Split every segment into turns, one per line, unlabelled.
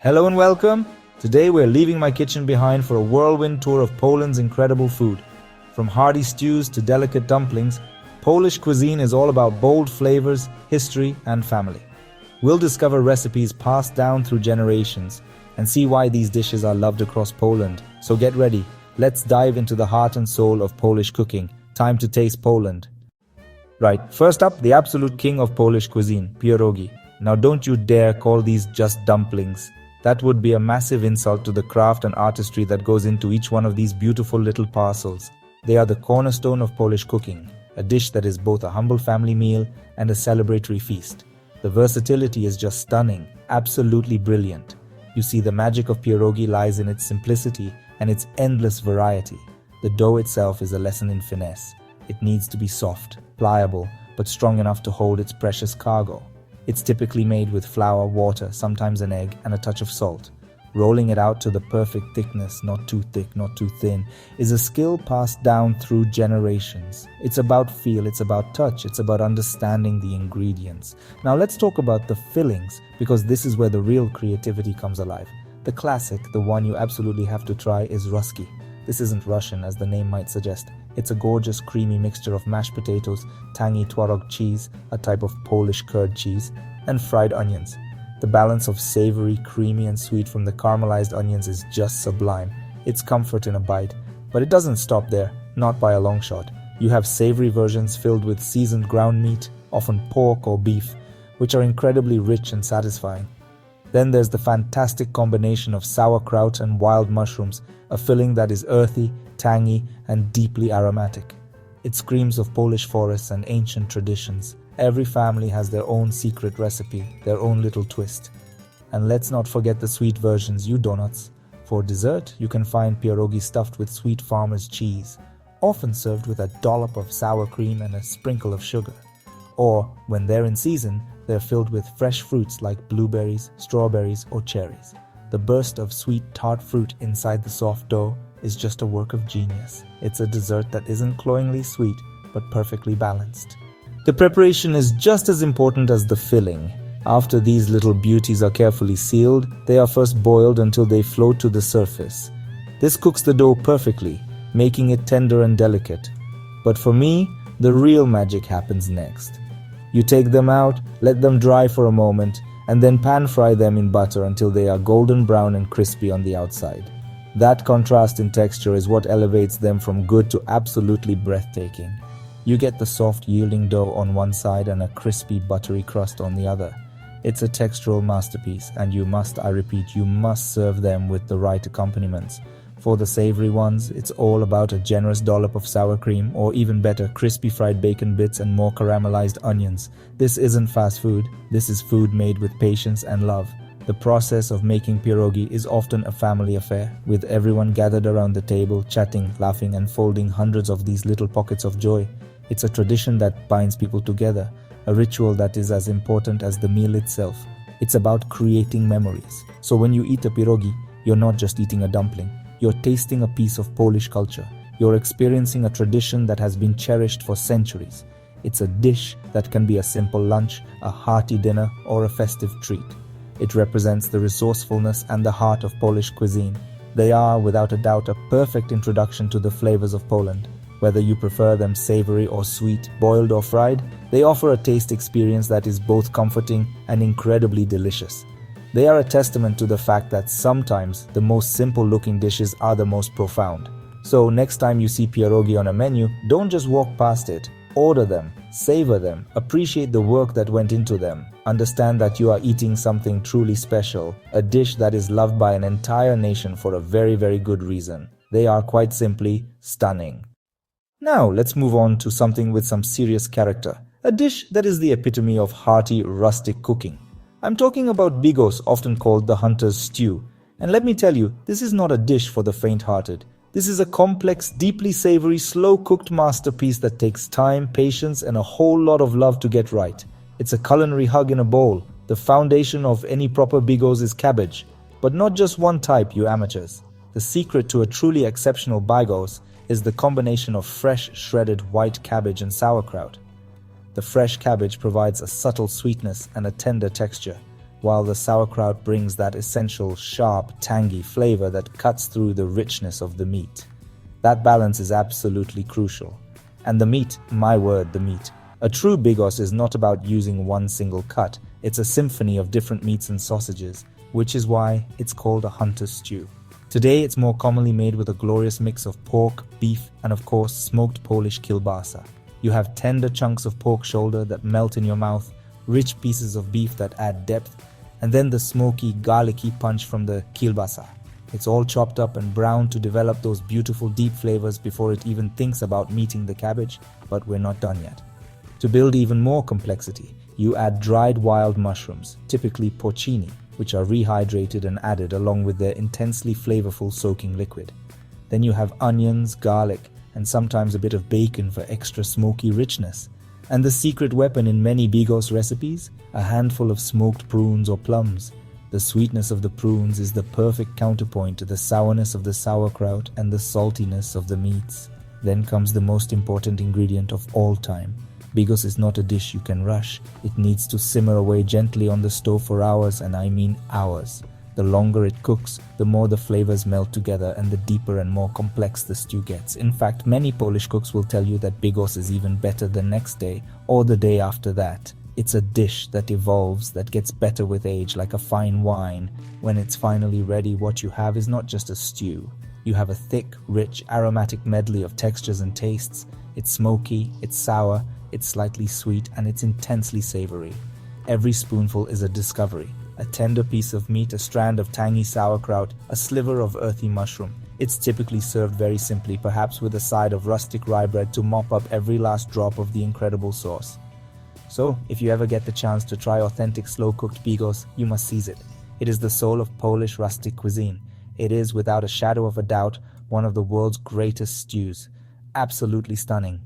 Hello and welcome. Today we're leaving my kitchen behind for a whirlwind tour of Poland's incredible food. From hearty stews to delicate dumplings, Polish cuisine is all about bold flavors, history, and family. We'll discover recipes passed down through generations and see why these dishes are loved across Poland. So get ready. Let's dive into the heart and soul of Polish cooking. Time to taste Poland. Right, first up, the absolute king of Polish cuisine, pierogi. Now don't you dare call these just dumplings. That would be a massive insult to the craft and artistry that goes into each one of these beautiful little parcels. They are the cornerstone of Polish cooking, a dish that is both a humble family meal and a celebratory feast. The versatility is just stunning, absolutely brilliant. You see, the magic of pierogi lies in its simplicity and its endless variety. The dough itself is a lesson in finesse. It needs to be soft, pliable, but strong enough to hold its precious cargo. It's typically made with flour, water, sometimes an egg, and a touch of salt. Rolling it out to the perfect thickness, not too thick, not too thin, is a skill passed down through generations. It's about feel, it's about touch, it's about understanding the ingredients. Now let's talk about the fillings, because this is where the real creativity comes alive. The classic, the one you absolutely have to try, is ruski. This isn't Russian, as the name might suggest. It's a gorgeous, creamy mixture of mashed potatoes, tangy twaróg cheese, a type of Polish curd cheese, and fried onions. The balance of savory, creamy, and sweet from the caramelized onions is just sublime. It's comfort in a bite. But it doesn't stop there, not by a long shot. You have savory versions filled with seasoned ground meat, often pork or beef, which are incredibly rich and satisfying. Then there's the fantastic combination of sauerkraut and wild mushrooms, a filling that is earthy, tangy, and deeply aromatic. It screams of Polish forests and ancient traditions. Every family has their own secret recipe, their own little twist. And let's not forget the sweet versions, you donuts. For dessert, you can find pierogi stuffed with sweet farmer's cheese, often served with a dollop of sour cream and a sprinkle of sugar. Or, when they're in season, they're filled with fresh fruits like blueberries, strawberries, or cherries. The burst of sweet tart fruit inside the soft dough is just a work of genius. It's a dessert that isn't cloyingly sweet, but perfectly balanced. The preparation is just as important as the filling. After these little beauties are carefully sealed, they are first boiled until they float to the surface. This cooks the dough perfectly, making it tender and delicate. But for me, the real magic happens next. You take them out, let them dry for a moment, and then pan fry them in butter until they are golden brown and crispy on the outside. That contrast in texture is what elevates them from good to absolutely breathtaking. You get the soft, yielding dough on one side and a crispy, buttery crust on the other. It's a textural masterpiece, and you must, I repeat, you must serve them with the right accompaniments. For the savory ones, it's all about a generous dollop of sour cream, or even better, crispy fried bacon bits and more caramelized onions. This isn't fast food, this is food made with patience and love. The process of making pierogi is often a family affair, with everyone gathered around the table, chatting, laughing, and folding hundreds of these little pockets of joy. It's a tradition that binds people together, a ritual that is as important as the meal itself. It's about creating memories. So when you eat a pierogi, you're not just eating a dumpling. You're tasting a piece of Polish culture. You're experiencing a tradition that has been cherished for centuries. It's a dish that can be a simple lunch, a hearty dinner, or a festive treat. It represents the resourcefulness and the heart of Polish cuisine. They are, without a doubt, a perfect introduction to the flavors of Poland. Whether you prefer them savory or sweet, boiled or fried, they offer a taste experience that is both comforting and incredibly delicious. They are a testament to the fact that sometimes the most simple-looking dishes are the most profound. So next time you see pierogi on a menu, don't just walk past it. Order them, savor them, appreciate the work that went into them. Understand that you are eating something truly special, a dish that is loved by an entire nation for a very, very good reason. They are quite simply stunning. Now let's move on to something with some serious character, a dish that is the epitome of hearty, rustic cooking. I'm talking about Bigos, often called the hunter's stew. And let me tell you, this is not a dish for the faint-hearted. This is a complex, deeply savory, slow-cooked masterpiece that takes time, patience, and a whole lot of love to get right. It's a culinary hug in a bowl. The foundation of any proper Bigos is cabbage. But not just one type, you amateurs. The secret to a truly exceptional Bigos is the combination of fresh, shredded white cabbage and sauerkraut. The fresh cabbage provides a subtle sweetness and a tender texture, while the sauerkraut brings that essential, sharp, tangy flavor that cuts through the richness of the meat. That balance is absolutely crucial. And the meat, my word, the meat. A true bigos is not about using one single cut. It's a symphony of different meats and sausages, which is why it's called a hunter's stew. Today, it's more commonly made with a glorious mix of pork, beef, and of course, smoked Polish kielbasa. You have tender chunks of pork shoulder that melt in your mouth, rich pieces of beef that add depth, and then the smoky, garlicky punch from the kielbasa. It's all chopped up and browned to develop those beautiful deep flavors before it even thinks about meeting the cabbage, but we're not done yet. To build even more complexity, you add dried wild mushrooms, typically porcini, which are rehydrated and added along with their intensely flavorful soaking liquid. Then you have onions, garlic, and sometimes a bit of bacon for extra smoky richness. And the secret weapon in many bigos recipes, a handful of smoked prunes or plums. The sweetness of the prunes is the perfect counterpoint to the sourness of the sauerkraut and the saltiness of the meats. Then comes the most important ingredient of all time. Bigos is not a dish you can rush. It needs to simmer away gently on the stove for hours, and I mean hours. The longer it cooks, the more the flavors melt together and the deeper and more complex the stew gets. In fact, many Polish cooks will tell you that bigos is even better the next day or the day after that. It's a dish that evolves, that gets better with age, like a fine wine. When it's finally ready, what you have is not just a stew. You have a thick, rich, aromatic medley of textures and tastes. It's smoky, it's sour, it's slightly sweet, and it's intensely savory. Every spoonful is a discovery. A tender piece of meat, a strand of tangy sauerkraut, a sliver of earthy mushroom. It's typically served very simply, perhaps with a side of rustic rye bread to mop up every last drop of the incredible sauce. So, if you ever get the chance to try authentic slow-cooked bigos, you must seize it. It is the soul of Polish rustic cuisine. It is, without a shadow of a doubt, one of the world's greatest stews. Absolutely stunning.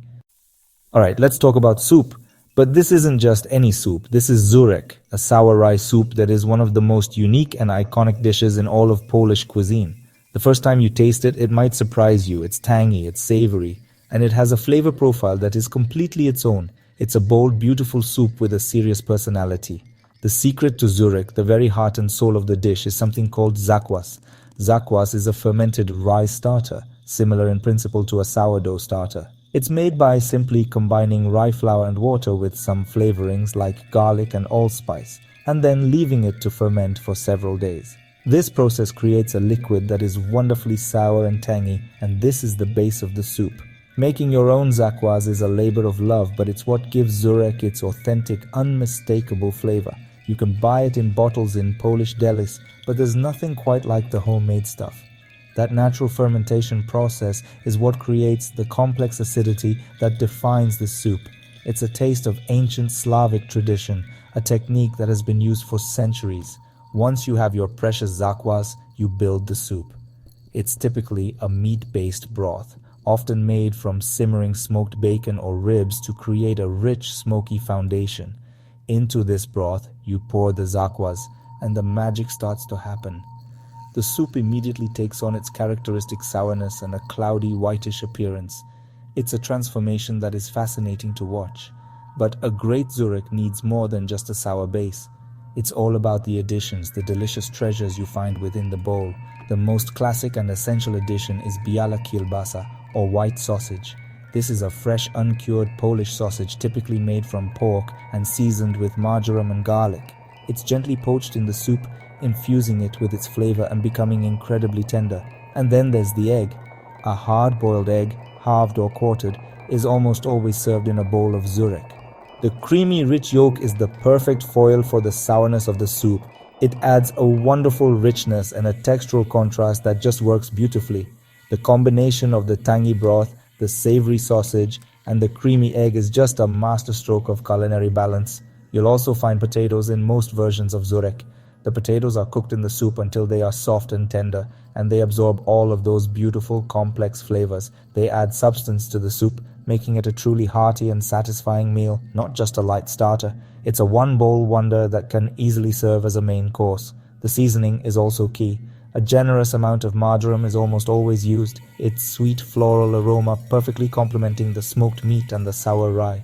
Alright, let's talk about soup. But this isn't just any soup. This is Zurek, a sour rice soup that is one of the most unique and iconic dishes in all of Polish cuisine. The first time you taste it, it might surprise you. It's tangy, it's savory, and it has a flavor profile that is completely its own. It's a bold, beautiful soup with a serious personality. The secret to Zurek, the very heart and soul of the dish, is something called zakwas. Zakwas is a fermented rye starter, similar in principle to a sourdough starter. It's made by simply combining rye flour and water with some flavorings like garlic and allspice, and then leaving it to ferment for several days. This process creates a liquid that is wonderfully sour and tangy, and this is the base of the soup. Making your own zakwas is a labor of love, but it's what gives Zurek its authentic, unmistakable flavor. You can buy it in bottles in Polish delis, but there's nothing quite like the homemade stuff. That natural fermentation process is what creates the complex acidity that defines this soup. It's a taste of ancient Slavic tradition, a technique that has been used for centuries. Once you have your precious zakwas, you build the soup. It's typically a meat-based broth, often made from simmering smoked bacon or ribs to create a rich, smoky foundation. Into this broth, you pour the zakwas, and the magic starts to happen. The soup immediately takes on its characteristic sourness and a cloudy, whitish appearance. It's a transformation that is fascinating to watch. But a great Zurek needs more than just a sour base. It's all about the additions, the delicious treasures you find within the bowl. The most classic and essential addition is biała kielbasa, or white sausage. This is a fresh, uncured Polish sausage typically made from pork and seasoned with marjoram and garlic. It's gently poached in the soup, infusing it with its flavor and becoming incredibly tender. And then there's the egg. A hard-boiled egg, halved or quartered, is almost always served in a bowl of Zurek. The creamy, rich yolk is the perfect foil for the sourness of the soup. It adds a wonderful richness and a textural contrast that just works beautifully. The combination of the tangy broth, the savory sausage, and the creamy egg is just a masterstroke of culinary balance. You'll also find potatoes in most versions of Zurek. The potatoes are cooked in the soup until they are soft and tender, and they absorb all of those beautiful, complex flavors. They add substance to the soup, making it a truly hearty and satisfying meal, not just a light starter. It's a one-bowl wonder that can easily serve as a main course. The seasoning is also key. A generous amount of marjoram is almost always used, its sweet floral aroma perfectly complementing the smoked meat and the sour rye.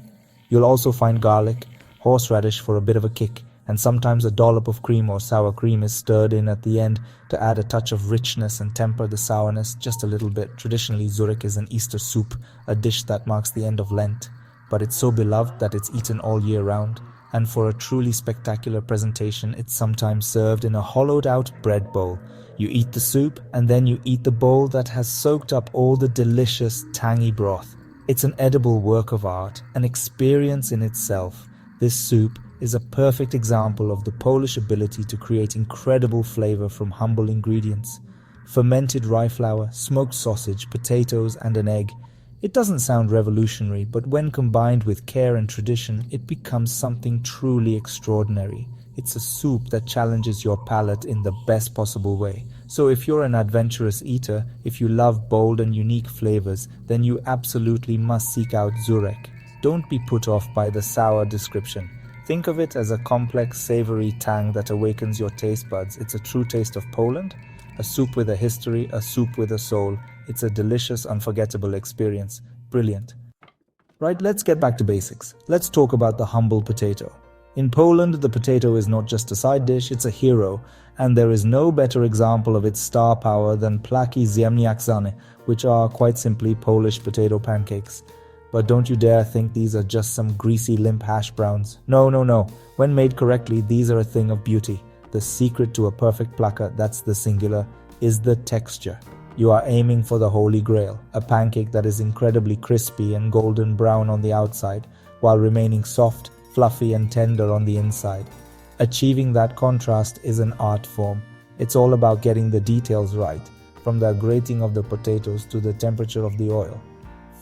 You'll also find garlic, horseradish for a bit of a kick, and sometimes a dollop of cream or sour cream is stirred in at the end to add a touch of richness and temper the sourness just a little bit. Traditionally, Zurek is an Easter soup, a dish that marks the end of Lent, but it's so beloved that it's eaten all year round, and for a truly spectacular presentation, it's sometimes served in a hollowed-out bread bowl. You eat the soup, and then you eat the bowl that has soaked up all the delicious, tangy broth. It's an edible work of art, an experience in itself. This soup is a perfect example of the Polish ability to create incredible flavor from humble ingredients. Fermented rye flour, smoked sausage, potatoes, and an egg. It doesn't sound revolutionary, but when combined with care and tradition, it becomes something truly extraordinary. It's a soup that challenges your palate in the best possible way. So if you're an adventurous eater, if you love bold and unique flavors, then you absolutely must seek out Zurek. Don't be put off by the sour description. Think of it as a complex, savory tang that awakens your taste buds. It's a true taste of Poland, a soup with a history, a soup with a soul. It's a delicious, unforgettable experience. Brilliant. Right, let's get back to basics. Let's talk about the humble potato. In Poland, the potato is not just a side dish, it's a hero, and there is no better example of its star power than plaki ziemniaczane, which are quite simply Polish potato pancakes. But don't you dare think these are just some greasy, limp hash browns. No, no, no. When made correctly, these are a thing of beauty. The secret to a perfect plaka, that's the singular, is the texture. You are aiming for the holy grail, a pancake that is incredibly crispy and golden brown on the outside, while remaining soft, fluffy and tender on the inside. Achieving that contrast is an art form. It's all about getting the details right, from the grating of the potatoes to the temperature of the oil.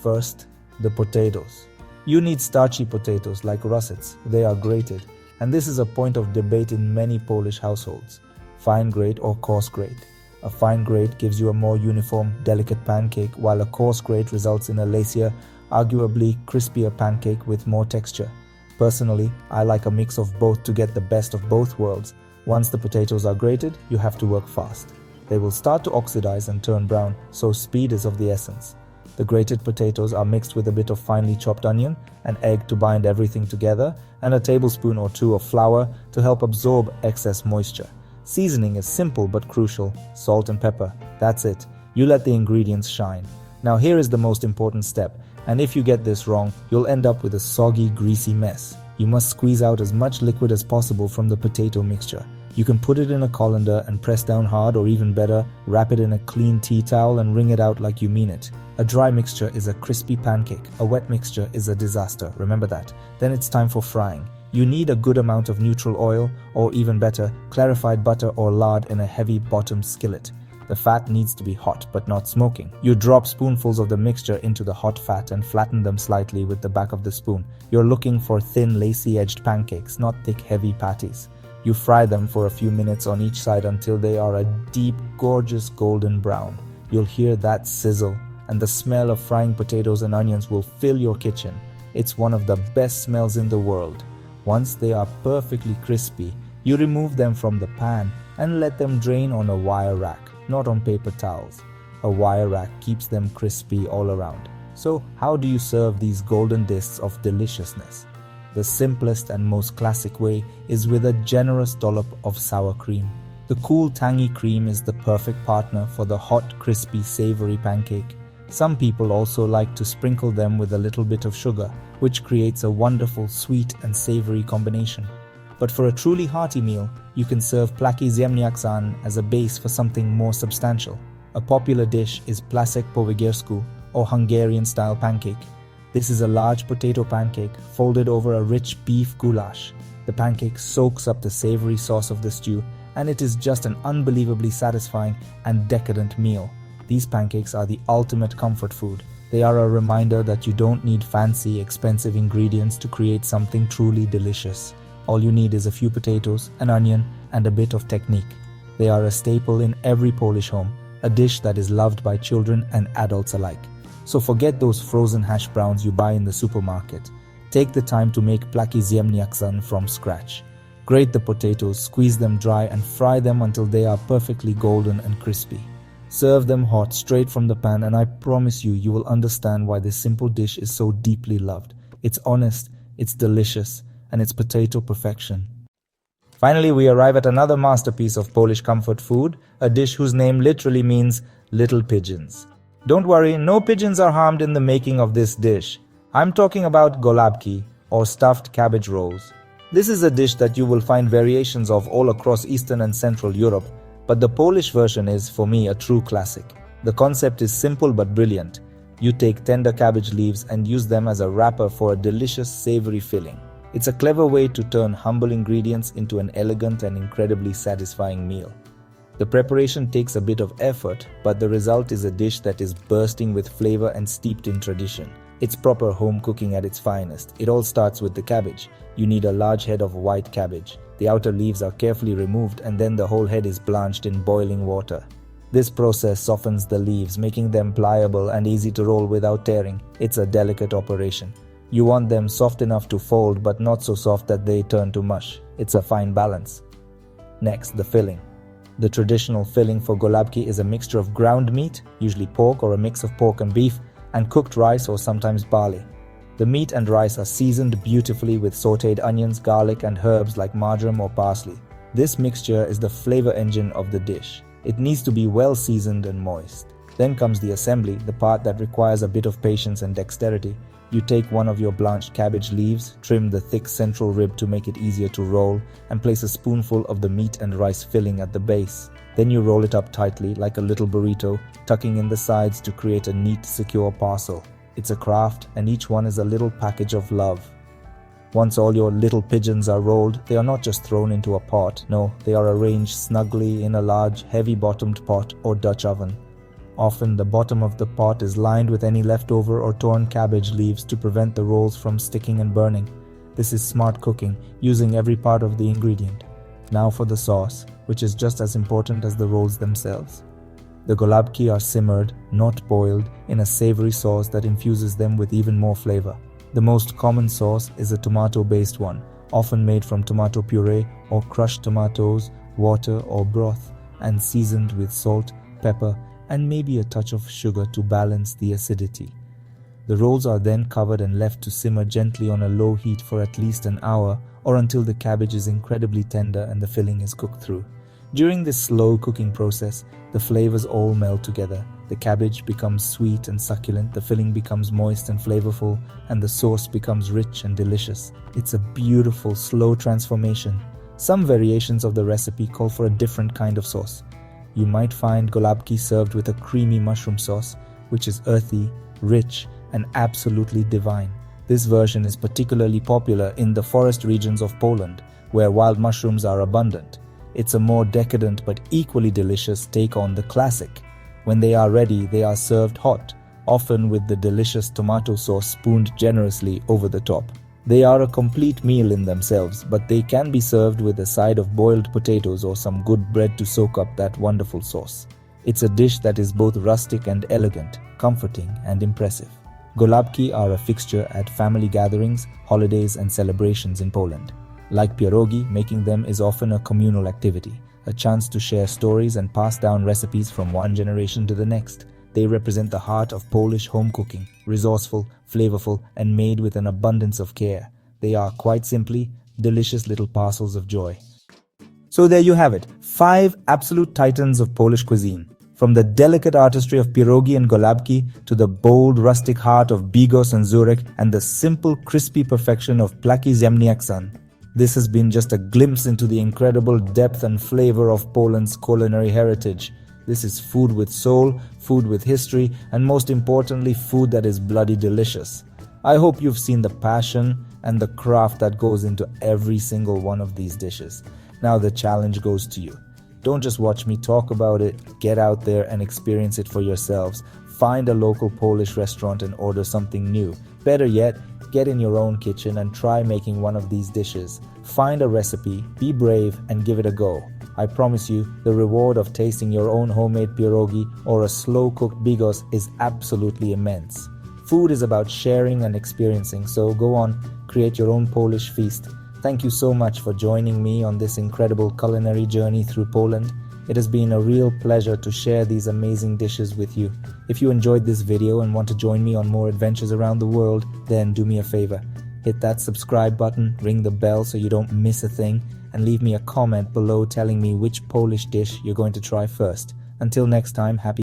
First, the potatoes. You need starchy potatoes like russets. They are grated, and this is a point of debate in many Polish households. Fine grate or coarse grate. A fine grate gives you a more uniform, delicate pancake, while a coarse grate results in a lacier, arguably crispier pancake with more texture. Personally, I like a mix of both to get the best of both worlds. Once the potatoes are grated, you have to work fast. They will start to oxidize and turn brown, so speed is of the essence. The grated potatoes are mixed with a bit of finely chopped onion, an egg to bind everything together, and a tablespoon or two of flour to help absorb excess moisture. Seasoning is simple but crucial. Salt and pepper. That's it. You let the ingredients shine. Now here is the most important step, and if you get this wrong, you'll end up with a soggy, greasy mess. You must squeeze out as much liquid as possible from the potato mixture. You can put it in a colander and press down hard, or even better, wrap it in a clean tea towel and wring it out like you mean it. A dry mixture is a crispy pancake. A wet mixture is a disaster. Remember that. Then it's time for frying. You need a good amount of neutral oil, or even better, clarified butter or lard in a heavy bottom skillet. The fat needs to be hot, but not smoking. You drop spoonfuls of the mixture into the hot fat and flatten them slightly with the back of the spoon. You're looking for thin, lacy-edged pancakes, not thick, heavy patties. You fry them for a few minutes on each side until they are a deep, gorgeous golden brown. You'll hear that sizzle, and the smell of frying potatoes and onions will fill your kitchen. It's one of the best smells in the world. Once they are perfectly crispy, you remove them from the pan and let them drain on a wire rack, not on paper towels. A wire rack keeps them crispy all around. So how do you serve these golden discs of deliciousness? The simplest and most classic way is with a generous dollop of sour cream. The cool, tangy cream is the perfect partner for the hot, crispy, savory pancake. Some people also like to sprinkle them with a little bit of sugar, which creates a wonderful sweet and savory combination. But for a truly hearty meal, you can serve plaki ziemniaczane as a base for something more substantial. A popular dish is placek po węgiersku, or Hungarian-style pancake. This is a large potato pancake folded over a rich beef goulash. The pancake soaks up the savory sauce of the stew, and it is just an unbelievably satisfying and decadent meal. These pancakes are the ultimate comfort food. They are a reminder that you don't need fancy, expensive ingredients to create something truly delicious. All you need is a few potatoes, an onion, and a bit of technique. They are a staple in every Polish home, a dish that is loved by children and adults alike. So forget those frozen hash browns you buy in the supermarket. Take the time to make plaki ziemniaczane from scratch. Grate the potatoes, squeeze them dry, and fry them until they are perfectly golden and crispy. Serve them hot, straight from the pan, and I promise you, you will understand why this simple dish is so deeply loved. It's honest, it's delicious, and it's potato perfection. Finally, we arrive at another masterpiece of Polish comfort food, a dish whose name literally means little pigeons. Don't worry, no pigeons are harmed in the making of this dish. I'm talking about golabki, or stuffed cabbage rolls. This is a dish that you will find variations of all across Eastern and Central Europe, but the Polish version is, for me, a true classic. The concept is simple but brilliant. You take tender cabbage leaves and use them as a wrapper for a delicious savory filling. It's a clever way to turn humble ingredients into an elegant and incredibly satisfying meal. The preparation takes a bit of effort, but the result is a dish that is bursting with flavor and steeped in tradition. It's proper home cooking at its finest. It all starts with the cabbage. You need a large head of white cabbage. The outer leaves are carefully removed and then the whole head is blanched in boiling water. This process softens the leaves, making them pliable and easy to roll without tearing. It's a delicate operation. You want them soft enough to fold but not so soft that they turn to mush. It's a fine balance. Next, the filling. The traditional filling for golabki is a mixture of ground meat, usually pork or a mix of pork and beef, and cooked rice or sometimes barley. The meat and rice are seasoned beautifully with sautéed onions, garlic and herbs like marjoram or parsley. This mixture is the flavor engine of the dish. It needs to be well seasoned and moist. Then comes the assembly, the part that requires a bit of patience and dexterity. You take one of your blanched cabbage leaves, trim the thick central rib to make it easier to roll, and place a spoonful of the meat and rice filling at the base. Then you roll it up tightly like a little burrito, tucking in the sides to create a neat, secure parcel. It's a craft, and each one is a little package of love. Once all your little pigeons are rolled, they are not just thrown into a pot. No, they are arranged snugly in a large, heavy-bottomed pot or Dutch oven. Often the bottom of the pot is lined with any leftover or torn cabbage leaves to prevent the rolls from sticking and burning. This is smart cooking, using every part of the ingredient. Now for the sauce, which is just as important as the rolls themselves. The golabki are simmered, not boiled, in a savory sauce that infuses them with even more flavor. The most common sauce is a tomato-based one, often made from tomato puree or crushed tomatoes, water or broth, and seasoned with salt, pepper, and maybe a touch of sugar to balance the acidity. The rolls are then covered and left to simmer gently on a low heat for at least an hour or until the cabbage is incredibly tender and the filling is cooked through. During this slow cooking process, the flavors all meld together. The cabbage becomes sweet and succulent, the filling becomes moist and flavorful, and the sauce becomes rich and delicious. It's a beautiful, slow transformation. Some variations of the recipe call for a different kind of sauce. You might find golabki served with a creamy mushroom sauce, which is earthy, rich, and absolutely divine. This version is particularly popular in the forest regions of Poland, where wild mushrooms are abundant. It's a more decadent but equally delicious take on the classic. When they are ready, they are served hot, often with the delicious tomato sauce spooned generously over the top. They are a complete meal in themselves, but they can be served with a side of boiled potatoes or some good bread to soak up that wonderful sauce. It's a dish that is both rustic and elegant, comforting and impressive. Golabki are a fixture at family gatherings, holidays and celebrations in Poland. Like pierogi, making them is often a communal activity, a chance to share stories and pass down recipes from one generation to the next. They represent the heart of Polish home cooking, resourceful, flavorful, and made with an abundance of care. They are, quite simply, delicious little parcels of joy. So there you have it, 5 absolute titans of Polish cuisine. From the delicate artistry of pierogi and golabki to the bold, rustic heart of Bigos and Zurek and the simple, crispy perfection of plaki ziemniaksan. This has been just a glimpse into the incredible depth and flavor of Poland's culinary heritage. This is food with soul, food with history, and most importantly, food that is bloody delicious. I hope you've seen the passion and the craft that goes into every single one of these dishes. Now the challenge goes to you. Don't just watch me talk about it, get out there and experience it for yourselves. Find a local Polish restaurant and order something new. Better yet, get in your own kitchen and try making one of these dishes. Find a recipe, be brave, and give it a go. I promise you, the reward of tasting your own homemade pierogi or a slow-cooked bigos is absolutely immense. Food is about sharing and experiencing, so go on, create your own Polish feast. Thank you so much for joining me on this incredible culinary journey through Poland. It has been a real pleasure to share these amazing dishes with you. If you enjoyed this video and want to join me on more adventures around the world, then do me a favor. Hit that subscribe button, ring the bell so you don't miss a thing, and leave me a comment below telling me which Polish dish you're going to try first. Until next time, happy